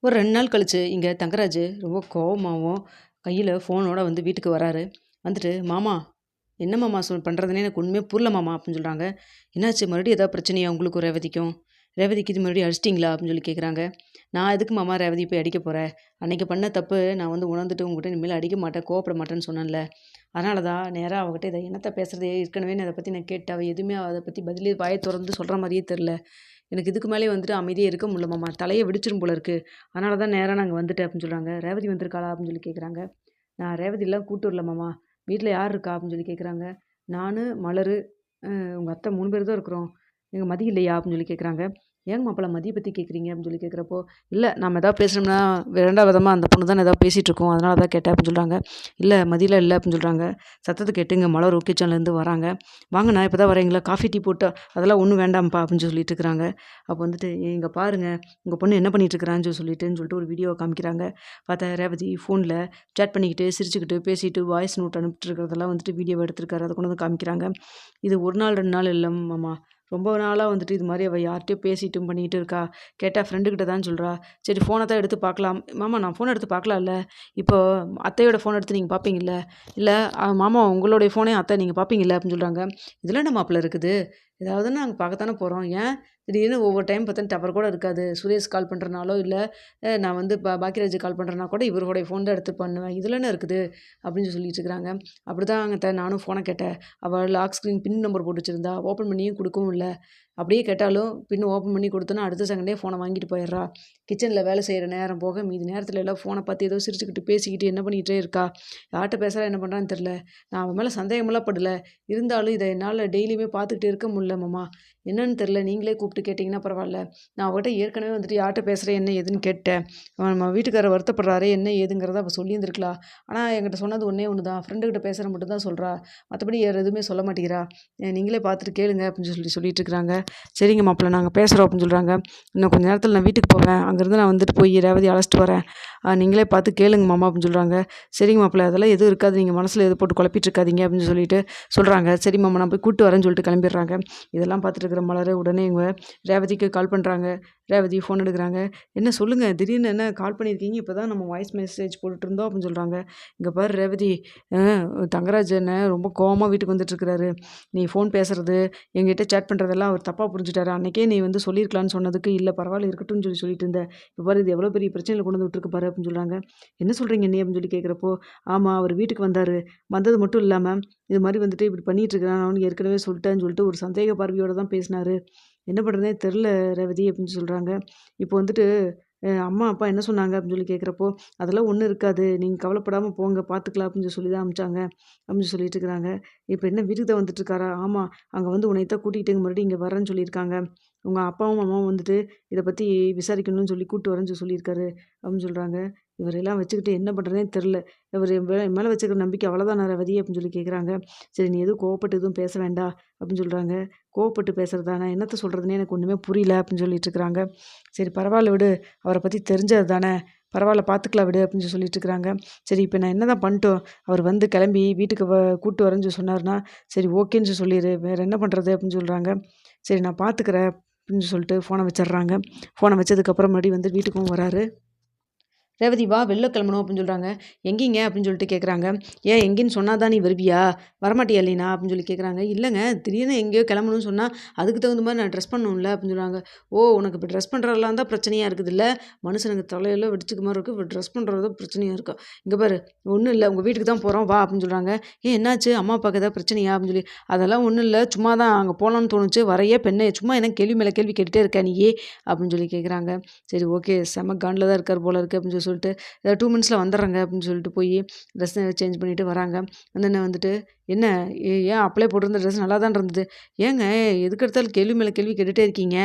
ஒரு 2 நாள் கழிச்சு, இங்க தங்கராஜு ரொம்ப கோவமாவும், கையில ஃபோனோட வந்து வீட்டுக்கு வராரு. வந்துட்டு, "மாமா, என்ன மாமா பண்றதுன்னே எனக்கு ஒண்ணுமே புரியல மாமா" அப்படின்னு சொல்றாங்க. "என்னாச்சு மறுபடியும் ஏதாவது பிரச்சனையா உங்களுக்கும் ரேவதிக்கும்? ரேவதிக்கு இது மறுபடியும் அடிச்சிட்டீங்களா?" அப்படின்னு சொல்லி கேட்குறாங்க. "நான் எதுக்கு மாமா ரேவதிய போய் அடிக்க போறேன்? அன்னைக்கு பண்ண தப்பு நான் வந்து உணர்ந்துட்டு உங்ககிட்ட இனிமேல் அடிக்க மாட்டேன், கோவப்பட மாட்டேன்னு சொன்னேன்ல. அதனால தான் நேரா அவகிட்ட இத என்னத்த பேசுறது? ஏற்கனவே நான் இத பத்தி நான் கேட்டேன். அவ எதுவுமே அத பத்தி பதிலே வாய தொறந்து சொல்ற மாரியே தெர்ல. எனக்கு இதுக்கு மேலயே வந்துட்டு அமைதியா இருக்க முடியல மாமா. தலையே வெடிச்சிரும் போல இருக்கு. அதனால தான் நேரா நான் இங்க வந்துட்டேன்" அப்படின்னு சொல்றாங்க. "ரேவதி வந்திருக்காளா?" அப்படின்னு சொல்லி கேட்குறாங்க. "நான் ரேவதிலாம் கூட்டு வரல மாமா. வீட்ல யார் இருக்கா?" அப்படின்னு சொல்லி கேட்குறாங்க. "நானு, மலரு, உங்க அத்தை 3 பேர் தான் இருக்கிறோம். எங்க மதி இல்லையா?" அப்படின்னு சொல்லி கேட்குறாங்க. "ஏங்க மாப்பிள மதிய பத்தி கேட்குறீங்க?" அப்படின்னு சொல்லி கேட்குறப்போ, "இல்ல நாம ஏதாவது பேசுனோம்னா, 2வது விதமா அந்த பொண்ணு தானே ஏதாவது பேசிட்டு இருக்கும். அதனால தான் கேட்டேன்" அப்படின்னு சொல்றாங்க. "இல்ல மதியலாம் இல்ல" அப்படின்னு சொல்றாங்க. சத்தத்த கேட்டு இங்க மலர் கிச்சன்லேருந்து வராங்க. "வாங்கண்ணா இப்ப தான் வரீங்களா? காஃபி, டீ போட்டா அதெல்லாம் ஒண்ணும் வேண்டாம்ப்பா" அப்படின்னு சொல்லிட்டு இருக்கிறாங்க. அப்போ வந்துட்டு, "இங்க பாருங்க, உங்க பொண்ணு என்ன பண்ணிட்டு இருக்கிறான்னு சொல்லிட்டு ஒரு வீடியோவ காமிக்கிறாங்க. பார்த்தா ரேவதி ஃபோன்ல சேட் பண்ணிக்கிட்டு, சிரிச்சுக்கிட்டு, பேசிட்டு, வாய்ஸ் நோட் அனுப்பிட்டு இருக்கிறதெல்லாம் வந்துட்டு வீடியோவ எடுத்திருக்காரு. அத கொண்டு வந்து காமிக்கிறாங்க. இது 1 நாள் 2 நாள் இல்ல மாமா. ரொம்ப நாளா வந்துட்டு இது மாரி அவ யார்ட்டயோ பேசிட்டும் பண்ணிட்டு இருக்கா. கேட்டா ஃப்ரெண்டு கிட்ட தான் சொல்றா. சரி ஃபோன தான் எடுத்து பார்க்கலாம். மாமா நான் ஃபோன் எடுத்து பார்க்கலாம்ல. இப்போ அத்தையோட ஃபோன் எடுத்து நீங்க பார்ப்பீங்கல்ல. இல்ல மாமா உங்களுடைய ஃபோனையும் அத்தை நீங்க பார்ப்பீங்கல்ல அப்படின்னு சொல்றாங்க. இதுல என்ன மாப்பிள இருக்குது? ஏதாவதுன்னா நாங்க பார்க்கத்தானே போறோம். ஏன் திடீர்னு ஒவ்வொரு டைம் பார்த்தா டவர் கூட இருக்காது. சுரேஷ் கால் பண்றனாலோ, இல்ல நான் வந்து பாக்கியராஜ் கால் பண்றேன்னா கூட இவருடைய ஃபோன் தான் எடுத்து பண்ணுவேன். இதுல என்ன இருக்குது? அப்படின்னு சொல்லிட்டு இருக்கிறாங்க. அப்படிதாங்க அத்த நானும் ஃபோன கேட்டேன். அவ லாக் ஸ்க்ரீன் பின் நம்பர் போட்டு வச்சிருந்தா. ஓப்பன் பண்ணியும் குடுக்கவும் இல்ல. அப்படியே கேட்டாலும் பின் ஓப்பன் பண்ணி குடுத்தோன்னா, அடுத்த செகண்டே ஃபோன வாங்கிட்டு போயிடுறா. கிச்சன்ல வேலை செய்ற நேரம் போக மீதி நேரத்துல எல்லாம் ஃபோன பார்த்து ஏதோ சிரிச்சுக்கிட்டு, பேசிக்கிட்டு என்ன பண்ணிக்கிட்டே இருக்கா. யார்ட்ட பேசுறா, என்ன பண்றான்னு தெரியல. நான் அவ மேல சந்தேகமெல்லாம் படல. இருந்தாலும் இத என்னால டெய்லியுமே பார்த்துக்கிட்டு இருக்க முடியல மாமா. என்னன்னு தெரியல. நீங்களே கூப்பிட்டு கேட்டீங்கன்னா பரவால்ல. நான் அவகிட்ட ஏற்கனவே வந்துட்டு யார்ட்ட பேசுறேன், என்ன ஏதுன்னு கேட்டேன். நம்ம வீட்டுக்காரர் வருத்தப்படுறாரே, என்ன ஏதுங்கிறத அவ சொல்லியிருந்திருக்கலாம். ஆனா என்கிட்ட சொன்னது ஒண்ணே ஒண்ணு தான். ஃப்ரெண்டு கிட்ட பேசுறேன் மட்டும் தான் சொல்றா. மத்தபடி வேற எதுவுமே சொல்ல மாட்டேங்கிறா. நீங்களே பார்த்துட்டு கேளுங்க அப்படின்னு சொல்லிட்டு இருக்கிறாங்க. சரிங்க மாப்பிள நாங்க பேசுறோம் அப்படின்னு சொல்றாங்க. இன்னும் கொஞ்ச நேரத்துல நான் வீட்டுக்கு போவேன். அங்கேருந்து நான் வந்துட்டு போய் ரேவதிய அழைச்சிட்டு வரேன். நீங்களே பார்த்து கேளுங்க மாமா அப்படின்னு சொல்றாங்க. சரிங்க மாப்பிள அதெல்லாம் எதுவும் இருக்காது. நீங்க மனசுல எதுவும் போட்டு குழப்பிட்டு இருக்காதீங்க அப்படின்னு சொல்லிட்டு சொல்றாங்க. சரி மாமா நான் போய் கூட்டு வரேன்னு சொல்லிட்டு கிளம்பிடுறாங்க. இதெல்லாம் பார்த்துட்டு இருக்கிற மலரு உடனே இவங்க ரேவதிக்கு கால் பண்றாங்க. ரேவதி ஃபோன் எடுக்குறாங்க. "என்ன சொல்லுங்க? திடீர்னு என்ன கால் பண்ணியிருக்கீங்க? இப்ப தான் நம்ம வாய்ஸ் மெசேஜ் போட்டுட்டு இருந்தோம்" அப்படின்னு சொல்றாங்க. "இங்க பாரு ரேவதி, அ தங்கராஜ் அண்ணன் ரொம்ப கோவமா வீட்டுக்கு வந்துட்டுருக்கிறாரு. நீ ஃபோன் பேசுறது, என்கிட்ட சேட் பண்றதெல்லாம் அவர் தப்பா புரிஞ்சுட்டாரு. அன்னைக்கே நீ வந்து சொல்லியிருக்கலான்னு சொன்னதுக்கு, இல்ல பரவாயில்ல இருக்கட்டும்னு சொல்லிட்டு இருந்த. இப்ப பாரு இது எவ்வளோ பெரிய பிரச்சனையில கொண்டு வந்து விட்டுருக்கு பாரு" அப்படின்னு சொல்றாங்க. "என்ன சொல்றீங்க அண்ணி?" அப்படின்னு சொல்லி கேட்கிறப்போ, "ஆமா அவர் வீட்டுக்கு வந்தாரு. வந்தது மட்டும் இல்லாம, இது மாரி வந்துட்டு இப்படி பண்ணிட்டு இருக்கிறான். நான் அவனுக்கு ஏற்கனவே சொல்லிட்டேன்னு" சொல்லிட்டு ஒரு சந்தேக பார்வையோட தான் பேசினாரு. "என்ன பண்றதுன்னே தெரியல ரேவதி" அப்படின்னு சொல்றாங்க. இப்போ வந்துட்டு அம்மா, அப்பா என்ன சொன்னாங்க அப்படின்னு சொல்லி கேட்குறப்போ, "அதெல்லாம் ஒண்ணும் இருக்காது. நீங்க கவலைப்படாம போங்க பார்த்துக்கலாம்" அப்படின்னு சொல்லி தான் அனுப்பிச்சாங்க. அப்படின்னு சொல்லிட்டு இருக்கிறாங்க. "இப்ப என்ன வீட்டுக்கு தான் வந்துட்டு இருக்காரா?" "ஆமா. அங்க வந்து உன்னைய தான் கூட்டிட்டு மறுபடியும் இங்க வரேன்னு சொல்லியிருக்காங்க. உங்க அப்பாவும், அம்மாவும் வந்துட்டு இத பத்தி விசாரிக்கணும்னு சொல்லி கூட்டு வரேன்னு சொல்லியிருக்காரு" அப்படின்னு சொல்றாங்க. இவரெல்லாம் வச்சுக்கிட்டு என்ன பண்றதுன்னே தெரியல. இவரு என் மேல வச்சிருக்கிற நம்பிக்கை அவ்வளோதானா ரேவதி அப்படின்னு சொல்லி கேட்குறாங்க. "சரி நீ எதுவும் கோவப்பட்டு எதுவும் பேச வேண்டாம்" அப்படின்னு சொல்றாங்க. "கோவப்பட்டு பேசுறதா? நான் என்னத்த சொல்றதுன்னே எனக்கு ஒண்ணுமே புரியல" அப்படின்னு சொல்லிட்டு இருக்கிறாங்க. "சரி பரவால்ல விடு. அவர பத்தி தெரிஞ்சது தானே. பரவால்ல பார்த்துக்கலாம் விடு" அப்படின்னு சொல்லிட்டு இருக்கிறாங்க. சரி இப்ப நான் என்னதான் பண்ணட்டும்? அவர் வந்து கிளம்பி வீட்டுக்கு கூட்டு வரேன்னு சொன்னாருன்னா, சரி ஓகேன்னு சொல்லிரு. வேற என்ன பண்றது? அப்படின்னு சொல்றாங்க. சரி நான் பார்த்துக்கிறேன் அப்படின்னு சொல்லிட்டு ஃபோன வச்சுடுறாங்க. ஃபோன வச்சதுக்கப்புறம் மறுபடியும் வந்து வீட்டுக்கும் வராரு. "ரேவதி வா வெளில கிளம்பணும்" அப்படின்னு சொல்றாங்க. "எங்கேங்க?" அப்படின்னு சொல்லிட்டு கேட்குறாங்க. "ஏன் எங்கேன்னு சொன்னா தான் நீ வருவியா? வரமாட்டியா இல்லைனா?" அப்படின்னு சொல்லி கேட்குறாங்க. "இல்லங்க திடீர்னு எங்கேயோ கிளம்பணும்னு சொன்னா, அதுக்கு தகுந்த மாரி நான் ட்ரெஸ் பண்ணணும்ல" அப்படின்னு சொல்றாங்க. "ஓ! உனக்கு இப்ப ட்ரெஸ் பண்றதெல்லாம் தான் பிரச்சனையா இருக்குதுல்ல? மனுஷனுக்கு தலையெல்லாம் வெடிச்சுக்க மாரி இருக்கு. இப்ப ட்ரெஸ் பண்றது தான் பிரச்சனையா இருக்கா? இங்க பாரு ஒண்ணும் இல்ல உங்க வீட்டுக்கு தான் போறோம் வா" அப்படின்னு சொல்றாங்க. "ஏன் என்னாச்சு? அம்மா, அப்பாவுக்கு ஏதாவது பிரச்சனையா?" அப்படின்னு சொல்லி, "அதெல்லாம் ஒண்ணும் இல்ல. சும்மா தான் அங்க போலான்னு தோணுச்சு. வர்றியா இப்ப என்ன? சும்மா என்ன கேள்வி மேல கேள்வி கேட்டுட்டே இருக்க நீயி?" அப்படின்னு சொல்லி கேட்குறாங்க. சரி ஓகே செம காண்டுல தான் இருக்காரு போல இருக்கு அப்படின்னு சொல்லிட்டு 2 மினிட்ஸ்ல வந்துடுறேங்க அப்படின்னு சொல்லிட்டு போய் ட்ரெஸ் சேஞ்ச் பண்ணிட்டு வராங்க. வந்தோனே வந்துட்டு, "என்ன ஏன் அப்பளே போட்டிருந்த ட்ரெஸ் நல்லா தான் இருந்தது. ஏங்க எதுக்கு எடுத்தாலும் கேள்வி மேல கேள்வி கேட்டுட்டே இருக்கீங்க?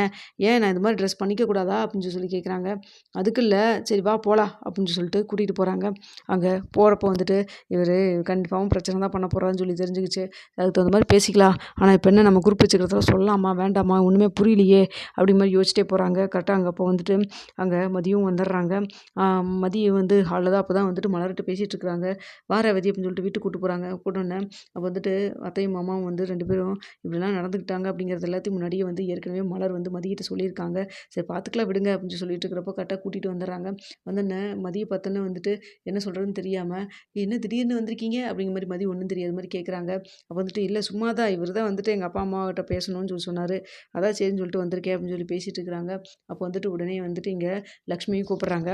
ஏன் நான் இது மாரி ட்ரெஸ் பண்ணிக்க கூடாதா?" அப்படின்னு சொல்லி கேட்குறாங்க. "அதுக்கு இல்ல. சரி வா போலாம்" அப்படின்னு சொல்லிட்டு கூட்டிட்டு போறாங்க. அங்க போறப்போ வந்துட்டு இவரு கண்டிப்பாவும் பிரச்சனை தான் பண்ண போறாருன்னு சொல்லி தெரிஞ்சுக்கிச்சு. அதுக்கு தகுந்த மாரி பேசிக்கலாம். ஆனா இப்ப என்ன நம்ம குரூப் வச்சுக்கிறதுல சொல்லலாமா? வேண்டாமா? ஒண்ணுமே புரியலையே! அப்படி மாரி யோசிச்சிட்டே போறாங்க. கரெக்ட்டா அங்க அப்போ வந்துட்டு அங்க மதியம் வந்துடுறாங்க. மதிய வந்து ஹாலில் தான் அப்போ தான் வந்துட்டு மலர்கிட்ட பேசிகிட்டு இருக்கிறாங்க. "வா ரேவதி" அப்படின்னு சொல்லிட்டு வீட்டுக்கு கூட்டு போகிறாங்க. கூட்டோன்னே அப்போ வந்துட்டு அத்தையும் மாமாவும் வந்து 2 பேரும் இப்படிலாம் நடந்துக்கிட்டாங்க அப்படிங்கிறது எல்லாத்தையும் முன்னாடியே வந்து ஏற்கனவே மலர் வந்து மதிக்கிட்ட சொல்லியிருக்காங்க. சரி பார்த்துக்கலாம் விடுங்க அப்படின்னு சொல்லிட்டு இருக்கிறப்போ கரெக்டாக கூட்டிகிட்டு வந்துடுறாங்க. வந்தோன்னே மதிய பார்த்தோன்னே வந்துட்டு என்ன சொல்கிறதுன்னு தெரியாமல், "என்ன திடீர்னு வந்திருக்கீங்க?" அப்படிங்கிற மாதிரி மதி ஒன்றும் தெரியாத மாதிரி கேட்குறாங்க. அப்போ வந்துட்டு, "இல்லை சும்மா தான் இவர் தான் வந்துட்டு எங்கள் அப்பா அம்மாகிட்ட பேசணும்னு சொல்லி சொன்னார். அதான் சரின்னு சொல்லிட்டு வந்திருக்கேன்" அப்படின்னு சொல்லி பேசிகிட்டு இருக்கிறாங்க. அப்போ வந்துட்டு உடனே வந்துட்டு இங்கே லக்ஷ்மியும் கூப்பிட்றாங்க.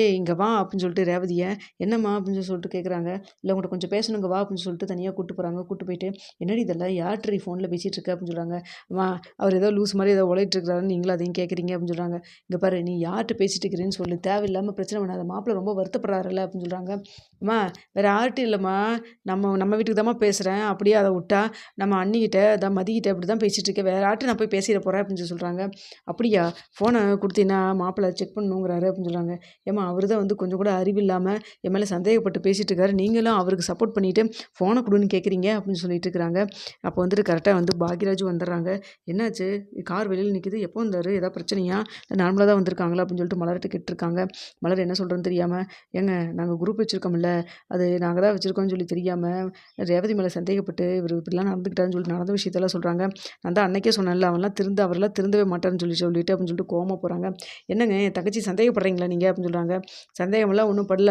"ஏய் இங்கே வா" அப்படின்னு சொல்லிட்டு ரேவதிய, "என்னம்மா?" அப்படின்னு சொல்லிட்டு கேட்குறாங்க. "இல்லை உங்கள்கிட்ட கொஞ்சம் பேசணும் இங்கே வா" அப்படின்னு சொல்லிட்டு தனியாக கூப்பிட்டு போகிறாங்க. கூப்பிட்டு போயிட்டு, "என்னடி இதெல்லாம் யார்ட்ரி ஃபோனில் பேசிகிட்டு இருக்க?" அப்படின்னு சொல்கிறாங்க. "அம்மா அவர் ஏதோ லூஸ் மாதிரி ஏதோ உளறிட்டு இருக்கிறாருன்னு நீங்களும் அதையும் கேட்குறீங்க" அப்படின்னு சொல்கிறாங்க. "இங்கே பாரு நீ யார்கிட்ட பேசிட்டு இருக்கிறேன்னு சொல்லு, தேவையில்லாமல் பிரச்சனை பண்ணாத, மாப்பிள்ளை ரொம்ப வருத்தப்படுறாருல்ல" அப்படின்னு சொல்கிறாங்க. "அம்மா வேறு யார்ட்டும் இல்லைம்மா, நம்ம நம்ம வீட்டுக்கு தாம்மா பேசுகிறேன், அப்படியே அதை விட்டா நம்ம அண்ணிக்கிட்ட அதான் மதிக்கிட்ட இப்படி தான் பேசிகிட்டு இருக்கேன், வேறு யார்ட்டும் நான் போய் பேசிட போகிறேன்" அப்படின்னு சொல்லி சொல்கிறாங்க. "அப்படியா, ஃபோனை கொடுத்தீங்கன்னா மாப்பிள்ளை செக் பண்ணணுங்கிறாரு" அப்படின்னு சொல்கிறாங்க. "ஏம்மா அவர் தான் வந்து கொஞ்சம் கூட அறிவில்லாமல் என் மேலே சந்தேகப்பட்டு பேசிகிட்டு இருக்காரு, நீங்களும் அவருக்கு சப்போர்ட் பண்ணிவிட்டு ஃபோனை கொடுன்னு கேட்குறீங்க" அப்படின்னு சொல்லிட்டு இருக்கிறாங்க. அப்போ வந்துட்டு கரெக்டாக வந்து பாக்யராஜும் வந்துடுறாங்க. "என்னாச்சு, கார் வெளியில் நிற்கிது, எப்போ வந்தார், ஏதாவது பிரச்சனையா, நார்மலாக தான் வந்திருக்காங்களா" அப்படின்னு சொல்லிட்டு மலர்கிட்ட கேட்டிருக்காங்க. மலர் என்ன சொல்கிறேன்னு தெரியாமல், "ஏங்க நாங்கள் குரூப் வச்சுருக்கோம்ல, அது நாங்கள் தான் வச்சுருக்கோம்னு சொல்லி தெரியாமல் ரேவதி மேலே சந்தேகப்பட்டு இவர் இப்படிலாம் நடந்துக்கிட்டாருன்னு சொல்லிட்டு நடந்த விஷயத்தெல்லாம் சொல்கிறாங்க. நான் தான் அன்னைக்கே சொன்னேன்ல, அவரெல்லாம் திருந்தவே மாட்டாருன்னு சொல்லிட்டு அப்படின்னு சொல்லிட்டு கோவமா போகிறாங்க. "என்னங்க என் தங்கச்சி சந்தேகப்படுறீங்களா நீங்கள்?" அப்படின்னு சொல்கிறாங்க. "சந்தேகமெல்லாம் ஒன்றும் படல,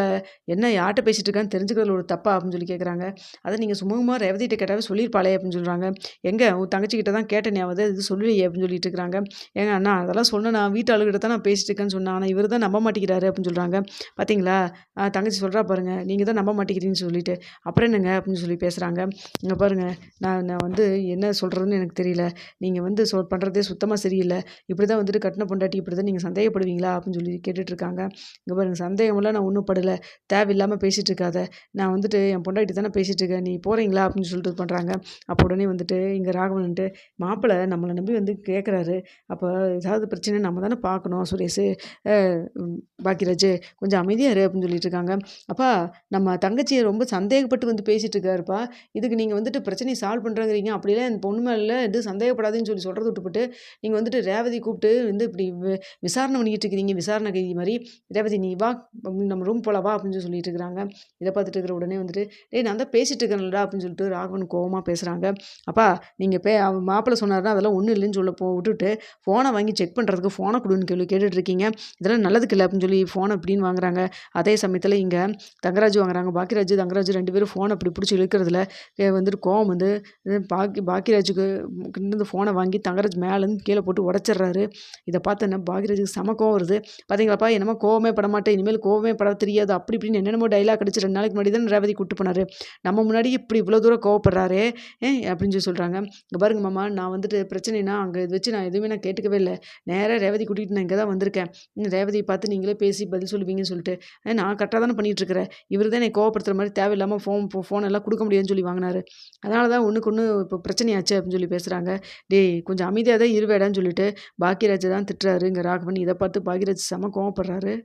என்ன யார்கிட்ட பேசிட்டு இருக்கான்னு தெரிஞ்சுக்கிறதுல ஒரு தப்பா?" அப்படின்னு சொல்லி கேட்குறாங்க. "அதை நீங்கள் சுமூகமாக ரேவதிகிட்ட கேட்டாவே சொல்லியிருப்பாளே" அப்படின்னு சொல்கிறாங்க. "எங்க உன் தங்கச்சிக்கிட்ட தான் கேட்டேனே, அவ இது சொல்லலையே" அப்படின்னு சொல்லிட்டு இருக்கிறாங்க. "ஏங்க அண்ணா அதெல்லாம் சொன்னேன், நான் வீட்டு ஆளுகிட்ட தான் நான் பேசிட்டு இருக்கேன்னு சொன்னேன், ஆனால் இவர் தான் நம்ப மாட்டேங்கிறாரு" அப்படின்னு சொல்கிறாங்க. "பார்த்தீங்களா தங்கச்சி சொல்கிறா பாருங்க, நீங்கள் தான் நம்ப மாட்டேங்கிறீங்கன்னு சொல்லிட்டு, அப்புறம் என்னங்க" அப்படின்னு சொல்லி பேசுகிறாங்க. "இங்கே பாருங்க, நான் நான் வந்து என்ன சொல்கிறதுன்னு எனக்கு தெரியல, நீங்கள் வந்து பண்ணுறதே சுத்தமாக சரியில்லை, இப்படி தான் வந்துட்டு கட்டின பொண்டாட்டி இப்படி தான் நீங்கள் சந்தேகப்படுவீங்களா" அப்படின்னு சொல்லி கேட்டுட்ருக்காங்க. "இங்கே பாருங்க சந்தேகமெல்லாம் நான் ஒன்றும் படலை, தேவையில்லாமல் பேசிகிட்டு இருக்காத, நான் வந்துட்டு என் பொண்டாட்டி தானே பேசிகிட்டு இருக்கேன், நீ போகிறீங்களா" அப்படின்னு சொல்லிட்டு இது பண்ணுறாங்க. அப்போ உடனே வந்துட்டு இங்கே ராகவன் வந்துட்டு, "மாப்பிள்ளை நம்மளை நம்பி வந்து கேட்குறாரு, அப்போ ஏதாவது பிரச்சனை நம்ம தானே பார்க்கணும் சுரேஷு, பாக்கியராஜு கொஞ்சம் அமைதியாக இரு" அப்படின்னு சொல்லிட்டு இருக்காங்க. "அப்பா நம்ம தங்கச்சியை ரொம்ப சந்தேகப்பட்டு வந்து பேசிகிட்டு இருக்காருப்பா, இதுக்கு நீங்கள் வந்துட்டு பிரச்சனையை சால்வ் பண்ணுறேங்கிறீங்க, அப்படிலாம் அந்த பொண்ணு மேலே இது சந்தேகப்படாதீன்னு சொல்லி சொல்கிறத விட்டுப்புட்டு, நீங்கள் வந்துட்டு ரேவதி கூப்பிட்டு வந்து இப்படி விசாரணை பண்ணிக்கிட்டு இருக்கிறீங்க, விசாரணை கைதி மாதிரி. ரேவதி நீ வா, நம்ம ரூம் போகலாம் வா" அப்படின்னு சொல்லி சொல்லிட்டு இருக்கிறாங்க. இதை பார்த்துட்டு இருக்கிற உடனே வந்துட்டு, "டேய் நான் தான் பேசிகிட்டு இருக்கேன்லடா" அப்படின்னு சொல்லிட்டு ராகவன் கோவமாக பேசுகிறாங்க. "அப்பா நீங்கள் அவன் மாப்பிள்ளை சொன்னாருன்னா அதெல்லாம் ஒன்றும் இல்லைன்னு சொல்ல விட்டுட்டு, ஃபோனை வாங்கி செக் பண்ணுறதுக்கு ஃபோனை கொடுன்னு கேட்டுட்டு இருக்கீங்க, இதெல்லாம் நல்லதுக்கு இல்லை" அப்படின்னு சொல்லி ஃபோனை இப்படின்னு வாங்குறாங்க. அதே சமயத்தில் இங்கே தங்கராஜ் வாங்குறாங்க. தங்கராஜ் 2 பேரும் ஃபோனை அப்படி பிடிச்சி இழுக்கிறதுல வந்துட்டு கோவம் வந்து பாக்கியராஜுக்கு இருந்து ஃபோனை வாங்கி தங்கராஜ் மேலேருந்து கீழே போட்டு உடச்சிட்றாரு. இதை பார்த்தோன்னே பாக்கியராஜுக்கு செம கோவம் வருது. "பார்த்தீங்களாப்பா என்னமோ கோவமே பட மாட்டேன், இனிமேல் கோவமே பட தெரியாது" அப்படி இப்படின்னு என்னென்னமோ டைலாக் அடிச்சு 2 நாளைக்கு முன்னாடி தான் ரேவதி கூட்டு போனாரு. நம்ம முன்னாடி இப்படி இவ்வளோ தூரம் கோவப்படுறாரே அப்படின்னு சொல்லி சொல்கிறாங்க. "இங்கே பாருங்க மாமா, நான் வந்துட்டு பிரச்சனைனா அங்கே இது வச்சு நான் எதுவுமே நான் கேட்டுக்கவே இல்லை, நேராக ரேவதி கூட்டிகிட்டு நான் இங்கே தான் வந்திருக்கேன், ரேவதியை பார்த்து நீங்களே பேசி பதில் சொல்லுவீங்கன்னு சொல்லிட்டு, நான் கரெக்டாக தானே பண்ணிகிட்ருக்கிறேன், இவர் தான் என்னை கோவப்படுத்துகிற மாதிரி தேவையில்லாமல் ஃபோன் எல்லாம் கொடுக்க முடியாதுன்னு சொல்லி வாங்கினாரு, அதனால தான் ஒன்றுக்கு ஒன்று இப்போ பிரச்சனையாச்சு" அப்படின்னு சொல்லி பேசுகிறாங்க. "டேய் கொஞ்சம் அமைதியாக தான் இருவேடான்னு சொல்லிட்டு பாக்கியராஜை தான் திட்டுறாரு இங்கே ராகவன்." இதை பார்த்து பாக்கியராஜ் செம கோவப்படுறாரு.